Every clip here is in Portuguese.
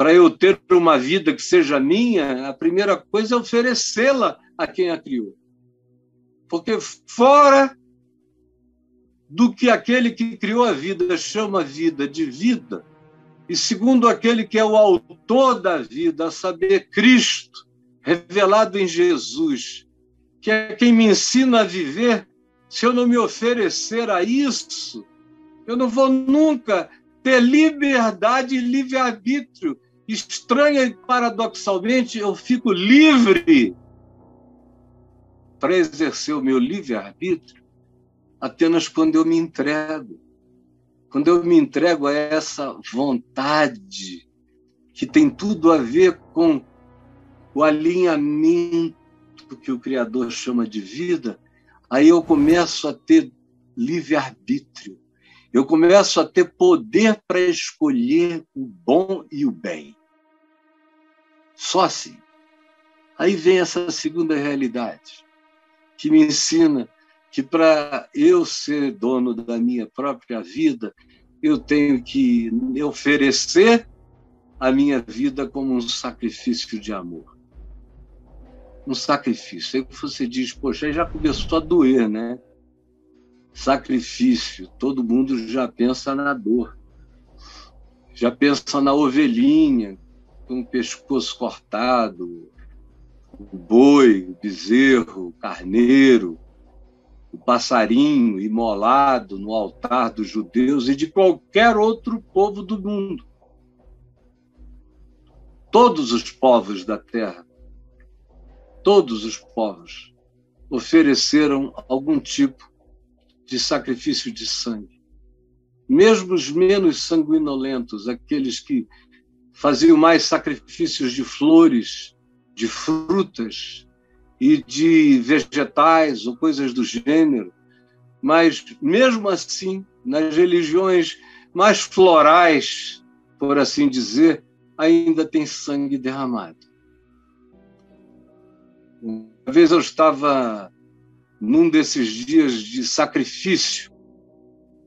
para eu ter uma vida que seja minha, a primeira coisa é oferecê-la a quem a criou. Porque fora do que aquele que criou a vida chama vida de vida, e segundo aquele que é o autor da vida, a saber, Cristo, revelado em Jesus, que é quem me ensina a viver, se eu não me oferecer a isso, eu não vou nunca ter liberdade e livre-arbítrio. Estranha e paradoxalmente, eu fico livre para exercer o meu livre-arbítrio apenas quando eu me entrego. Quando eu me entrego a essa vontade que tem tudo a ver com o alinhamento que o Criador chama de vida, aí eu começo a ter livre-arbítrio. Eu começo a ter poder para escolher o bom e o bem. Só assim. Aí vem essa segunda realidade, que me ensina que para eu ser dono da minha própria vida, eu tenho que oferecer a minha vida como um sacrifício de amor. Um sacrifício. Aí você diz, poxa, aí já começou a doer, né? Sacrifício. Todo mundo já pensa na dor. Já pensa na ovelhinha, com o pescoço cortado, o boi, o bezerro, o carneiro, o passarinho imolado no altar dos judeus e de qualquer outro povo do mundo. Todos os povos da terra, todos os povos ofereceram algum tipo de sacrifício de sangue. Mesmo os menos sanguinolentos, aqueles que faziam mais sacrifícios de flores, de frutas e de vegetais ou coisas do gênero, mas mesmo assim, nas religiões mais florais, por assim dizer, ainda tem sangue derramado. Uma vez eu estava num desses dias de sacrifício.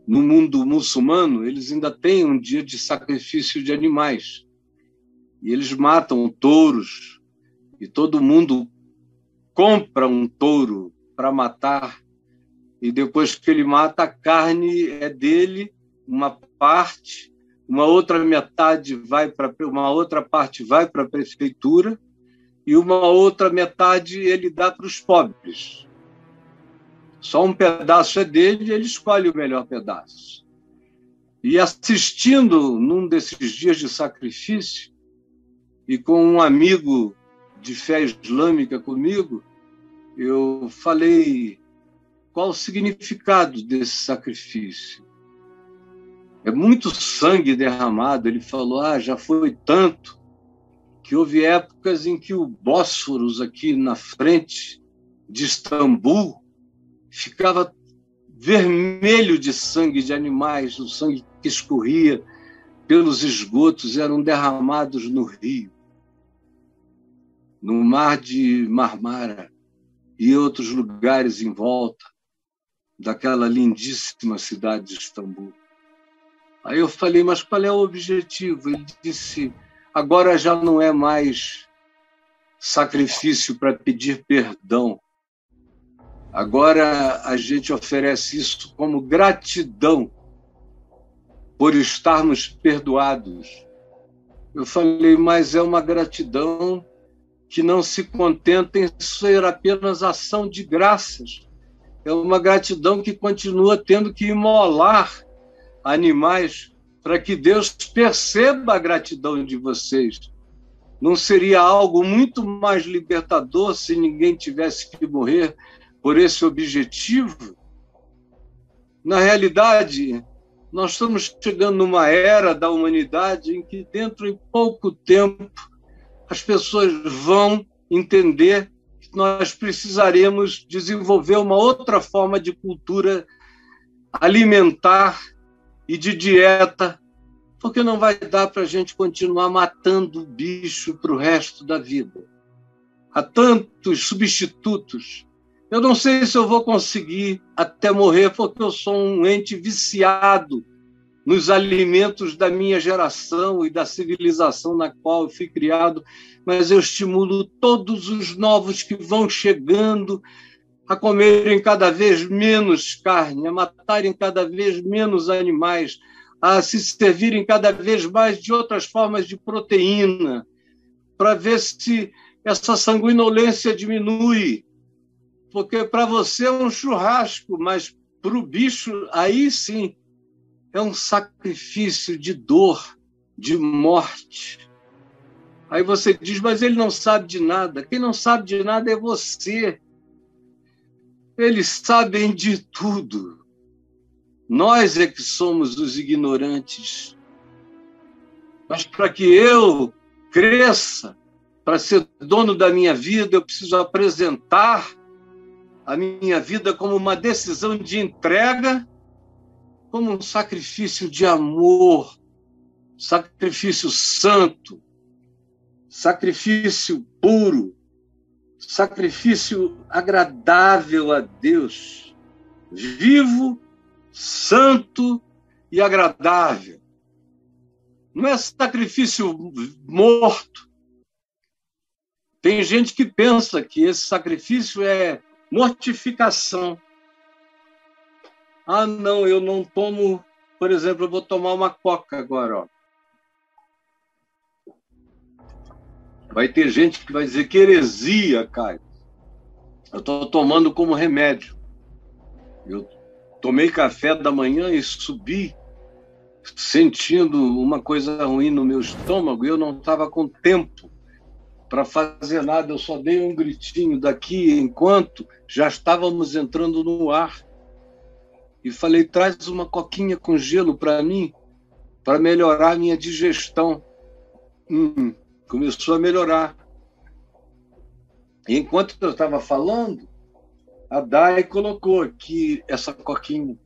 No mundo muçulmano, eles ainda têm um dia de sacrifício de animais. E eles matam touros, e todo mundo compra um touro para matar, e depois que ele mata, a carne é dele, uma parte, uma outra metade vai para uma outra parte vai para a prefeitura, e uma outra metade ele dá para os pobres. Só um pedaço é dele, ele escolhe o melhor pedaço. E assistindo num desses dias de sacrifício, e com um amigo de fé islâmica comigo, eu falei qual o significado desse sacrifício. É muito sangue derramado. Ele falou, já foi tanto que houve épocas em que o Bósforo, aqui na frente de Istambul, ficava vermelho de sangue de animais, o sangue que escorria pelos esgotos eram derramados no rio, no mar de Marmara e outros lugares em volta daquela lindíssima cidade de Istambul. Aí eu falei, mas qual é o objetivo? Ele disse, agora já não é mais sacrifício para pedir perdão. Agora a gente oferece isso como gratidão por estarmos perdoados. Eu falei, mas é uma gratidão que não se contenta em ser apenas ação de graças. É uma gratidão que continua tendo que imolar animais para que Deus perceba a gratidão de vocês. Não seria algo muito mais libertador se ninguém tivesse que morrer por esse objetivo? Na realidade, nós estamos chegando numa era da humanidade em que, dentro de pouco tempo, as pessoas vão entender que nós precisaremos desenvolver uma outra forma de cultura alimentar e de dieta, porque não vai dar para a gente continuar matando o bicho para o resto da vida. Há tantos substitutos. Eu não sei se eu vou conseguir até morrer, porque eu sou um ente viciado nos alimentos da minha geração e da civilização na qual eu fui criado, mas eu estimulo todos os novos que vão chegando a comerem cada vez menos carne, a matarem cada vez menos animais, a se servirem cada vez mais de outras formas de proteína, para ver se essa sanguinolência diminui. Porque para você é um churrasco, mas para o bicho, aí sim, é um sacrifício de dor, de morte. Aí você diz, mas ele não sabe de nada. Quem não sabe de nada é você. Eles sabem de tudo. Nós é que somos os ignorantes. Mas para que eu cresça, para ser dono da minha vida, eu preciso apresentar a minha vida como uma decisão de entrega, como um sacrifício de amor, sacrifício santo, sacrifício puro, sacrifício agradável a Deus, vivo, santo e agradável. Não é sacrifício morto. Tem gente que pensa que esse sacrifício é mortificação. Ah, não, eu não tomo, por exemplo, eu vou tomar uma coca agora, ó. Vai ter gente que vai dizer que heresia, Caio. Eu estou tomando como remédio. Eu tomei café da manhã e subi sentindo uma coisa ruim no meu estômago e eu não estava com tempo para fazer nada. Eu só dei um gritinho daqui enquanto já estávamos entrando no ar. E falei, traz uma coquinha com gelo para mim, para melhorar a minha digestão. Começou a melhorar. E enquanto eu estava falando, a Dai colocou aqui essa coquinha.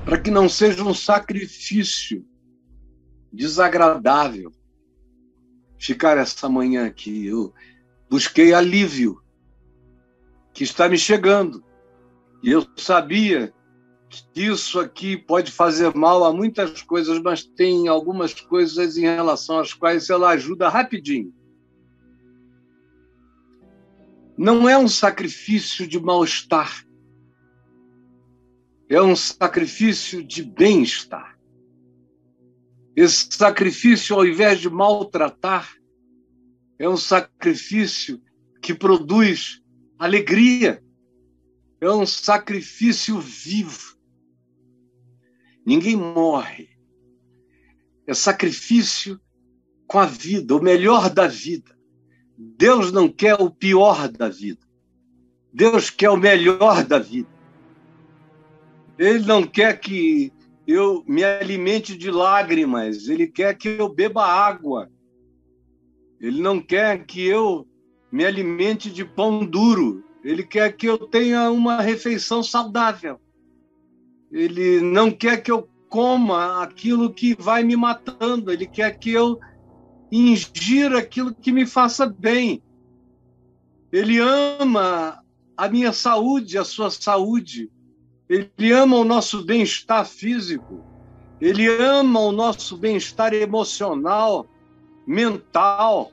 Para que não seja um sacrifício desagradável ficar essa manhã aqui. Eu busquei alívio que está me chegando. E eu sabia que isso aqui pode fazer mal a muitas coisas, mas tem algumas coisas em relação às quais ela ajuda rapidinho. Não é um sacrifício de mal-estar. É um sacrifício de bem-estar. Esse sacrifício, ao invés de maltratar, é um sacrifício que produz alegria. É um sacrifício vivo. Ninguém morre. É sacrifício com a vida, o melhor da vida. Deus não quer o pior da vida. Deus quer o melhor da vida. Ele não quer que eu me alimente de lágrimas. Ele quer que eu beba água. Ele não quer que eu me alimente de pão duro. Ele quer que eu tenha uma refeição saudável. Ele não quer que eu coma aquilo que vai me matando. Ele quer que eu ingira aquilo que me faça bem. Ele ama a minha saúde, a sua saúde. Ele ama o nosso bem-estar físico. Ele ama o nosso bem-estar emocional, mental,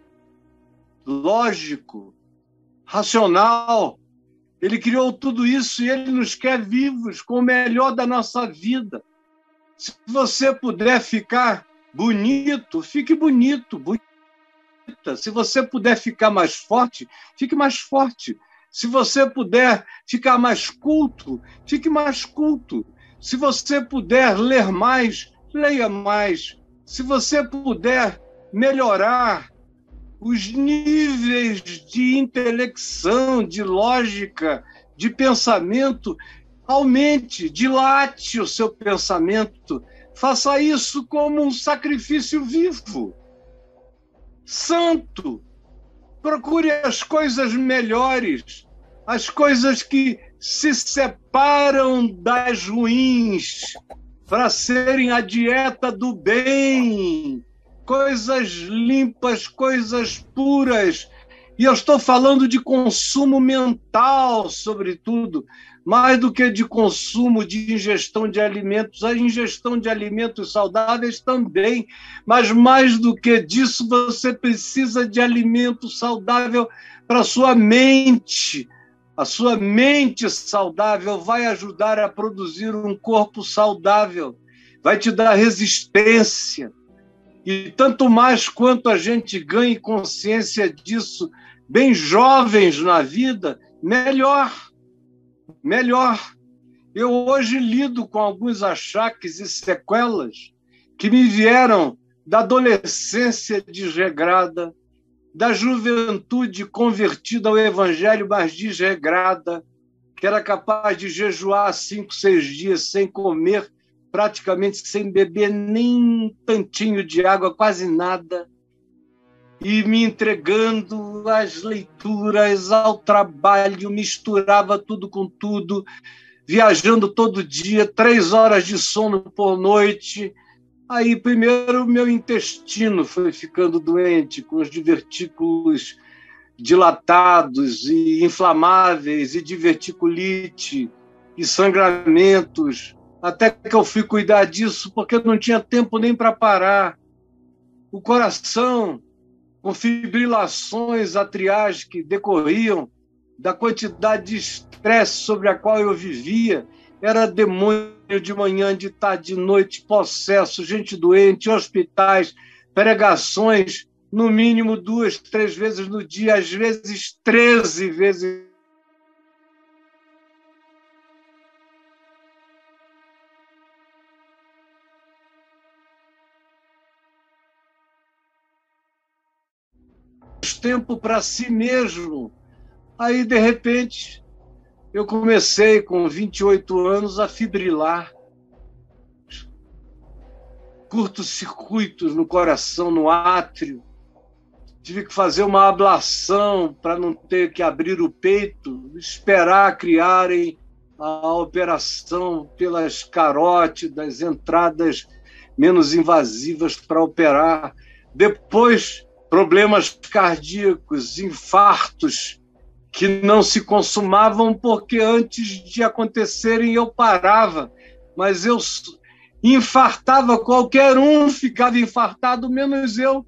lógico, racional. Ele criou tudo isso e ele nos quer vivos, com o melhor da nossa vida. Se você puder ficar bonito, fique bonito, bonita. Se você puder ficar mais forte, fique mais forte. Se você puder ficar mais culto, fique mais culto. Se você puder ler mais, leia mais. Se você puder melhorar os níveis de intelecção, de lógica, de pensamento, aumente, dilate o seu pensamento. Faça isso como um sacrifício vivo, santo. Procure as coisas melhores, as coisas que se separam das ruins, para serem a dieta do bem, coisas limpas, coisas puras. E eu estou falando de consumo mental, sobretudo, mais do que de consumo, de ingestão de alimentos, a ingestão de alimentos saudáveis também, mas mais do que disso, você precisa de alimento saudável para a sua mente. A sua mente saudável vai ajudar a produzir um corpo saudável, vai te dar resistência. E tanto mais quanto a gente ganhe consciência disso, bem jovens na vida, melhor. Melhor. Eu hoje lido com alguns achaques e sequelas que me vieram da adolescência desregrada, da juventude convertida ao evangelho, mas desregrada, que era capaz de jejuar 5, 6 dias sem comer, praticamente sem beber nem um tantinho de água, quase nada, e me entregando às leituras, ao trabalho, misturava tudo com tudo, viajando todo dia, 3 horas de sono por noite. Aí, primeiro, meu intestino foi ficando doente, com os divertículos dilatados e inflamáveis, e diverticulite, e sangramentos, até que eu fui cuidar disso, porque não tinha tempo nem para parar. O coração, com fibrilações atriais que decorriam da quantidade de estresse sobre a qual eu vivia, era demônio de manhã, de tarde, de noite, possesso, gente doente, hospitais, pregações, no mínimo 2, 3 vezes no dia, às vezes 13 vezes. Tempo para si mesmo. Aí, de repente, eu comecei, com 28 anos, a fibrilar. Curtos-circuitos no coração, no átrio. Tive que fazer uma ablação para não ter que abrir o peito, esperar criarem a operação pelas carótidas, entradas menos invasivas para operar. Depois, problemas cardíacos, infartos, que não se consumavam porque antes de acontecerem eu parava, mas eu infartava, qualquer um ficava infartado, menos eu.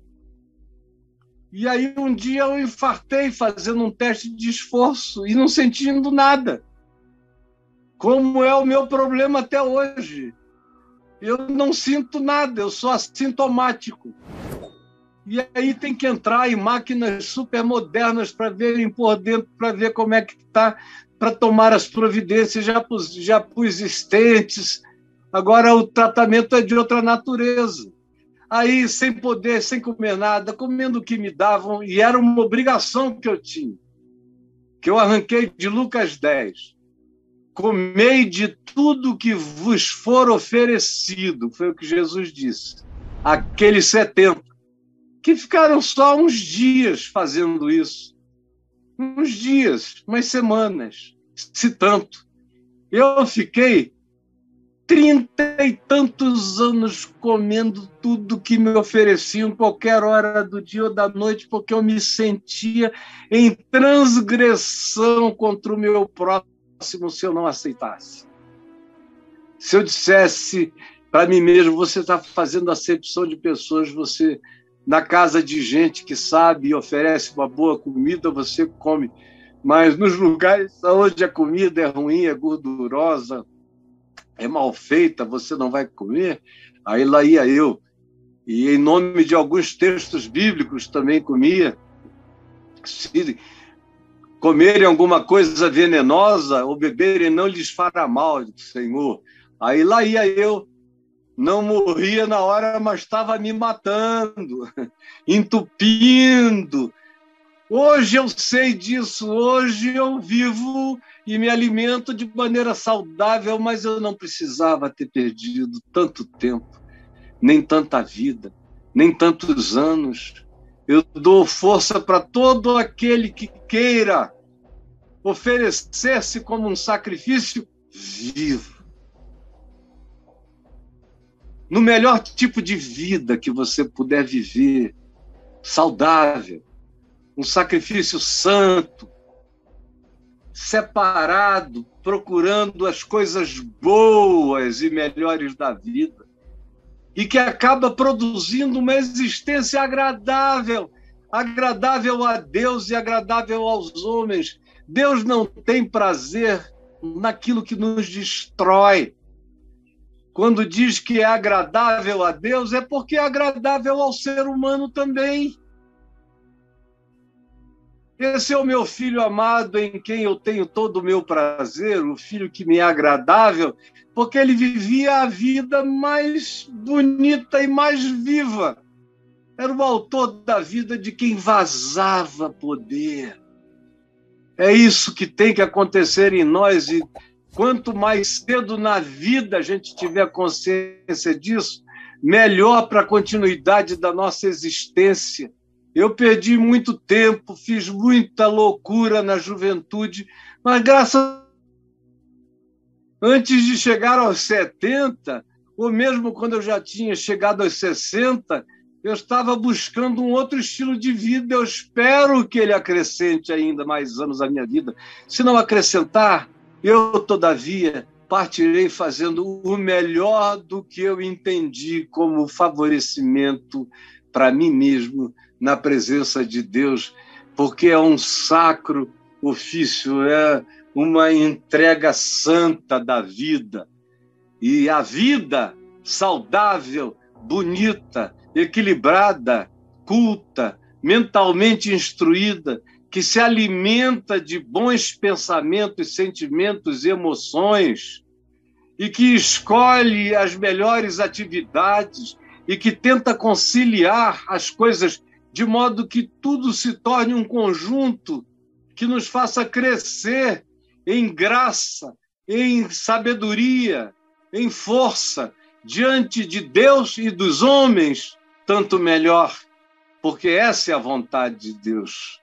E aí um dia eu infartei fazendo um teste de esforço e não sentindo nada. Como é o meu problema até hoje. Eu não sinto nada, eu sou assintomático. E aí tem que entrar em máquinas super modernas para verem por dentro, para ver como é que está, para tomar as providências já existentes. Agora o tratamento é de outra natureza. Aí, sem poder, sem comer nada, comendo o que me davam, e era uma obrigação que eu tinha, que eu arranquei de Lucas 10. Comei de tudo que vos for oferecido, foi o que Jesus disse. Aqueles 70, que ficaram só uns dias fazendo isso. Uns dias, umas semanas, se tanto. Eu fiquei 30 e tantos anos comendo tudo que me ofereciam, qualquer hora do dia ou da noite, porque eu me sentia em transgressão contra o meu próximo se eu não aceitasse. Se eu dissesse para mim mesmo, você está fazendo acepção de pessoas, você, na casa de gente que sabe e oferece uma boa comida, você come. Mas nos lugares onde a comida é ruim, é gordurosa, é mal feita, você não vai comer, aí lá ia eu. E em nome de alguns textos bíblicos também comia. Se comerem alguma coisa venenosa ou beberem, não lhes fará mal, Senhor. Aí lá ia eu. Não morria na hora, mas estava me matando, entupindo. Hoje eu sei disso, hoje eu vivo e me alimento de maneira saudável, mas eu não precisava ter perdido tanto tempo, nem tanta vida, nem tantos anos. Eu dou força para todo aquele que queira oferecer-se como um sacrifício vivo. No melhor tipo de vida que você puder viver, saudável, um sacrifício santo, separado, procurando as coisas boas e melhores da vida, e que acaba produzindo uma existência agradável, agradável a Deus e agradável aos homens. Deus não tem prazer naquilo que nos destrói. Quando diz que é agradável a Deus, é porque é agradável ao ser humano também. Esse é o meu filho amado, em quem eu tenho todo o meu prazer, o filho que me é agradável, porque ele vivia a vida mais bonita e mais viva. Era o autor da vida de quem vazava poder. É isso que tem que acontecer em nós, e quanto mais cedo na vida a gente tiver consciência disso, melhor para a continuidade da nossa existência. Eu perdi muito tempo, fiz muita loucura na juventude, mas antes de chegar aos 70, ou mesmo quando eu já tinha chegado aos 60, eu estava buscando um outro estilo de vida. Eu espero que ele acrescente ainda mais anos à minha vida. Se não acrescentar, eu, todavia, partirei fazendo o melhor do que eu entendi como favorecimento para mim mesmo, na presença de Deus, porque é um sacro ofício, é uma entrega santa da vida. E a vida saudável, bonita, equilibrada, culta, mentalmente instruída, que se alimenta de bons pensamentos, sentimentos, emoções, e que escolhe as melhores atividades e que tenta conciliar as coisas de modo que tudo se torne um conjunto que nos faça crescer em graça, em sabedoria, em força, diante de Deus e dos homens, tanto melhor, porque essa é a vontade de Deus.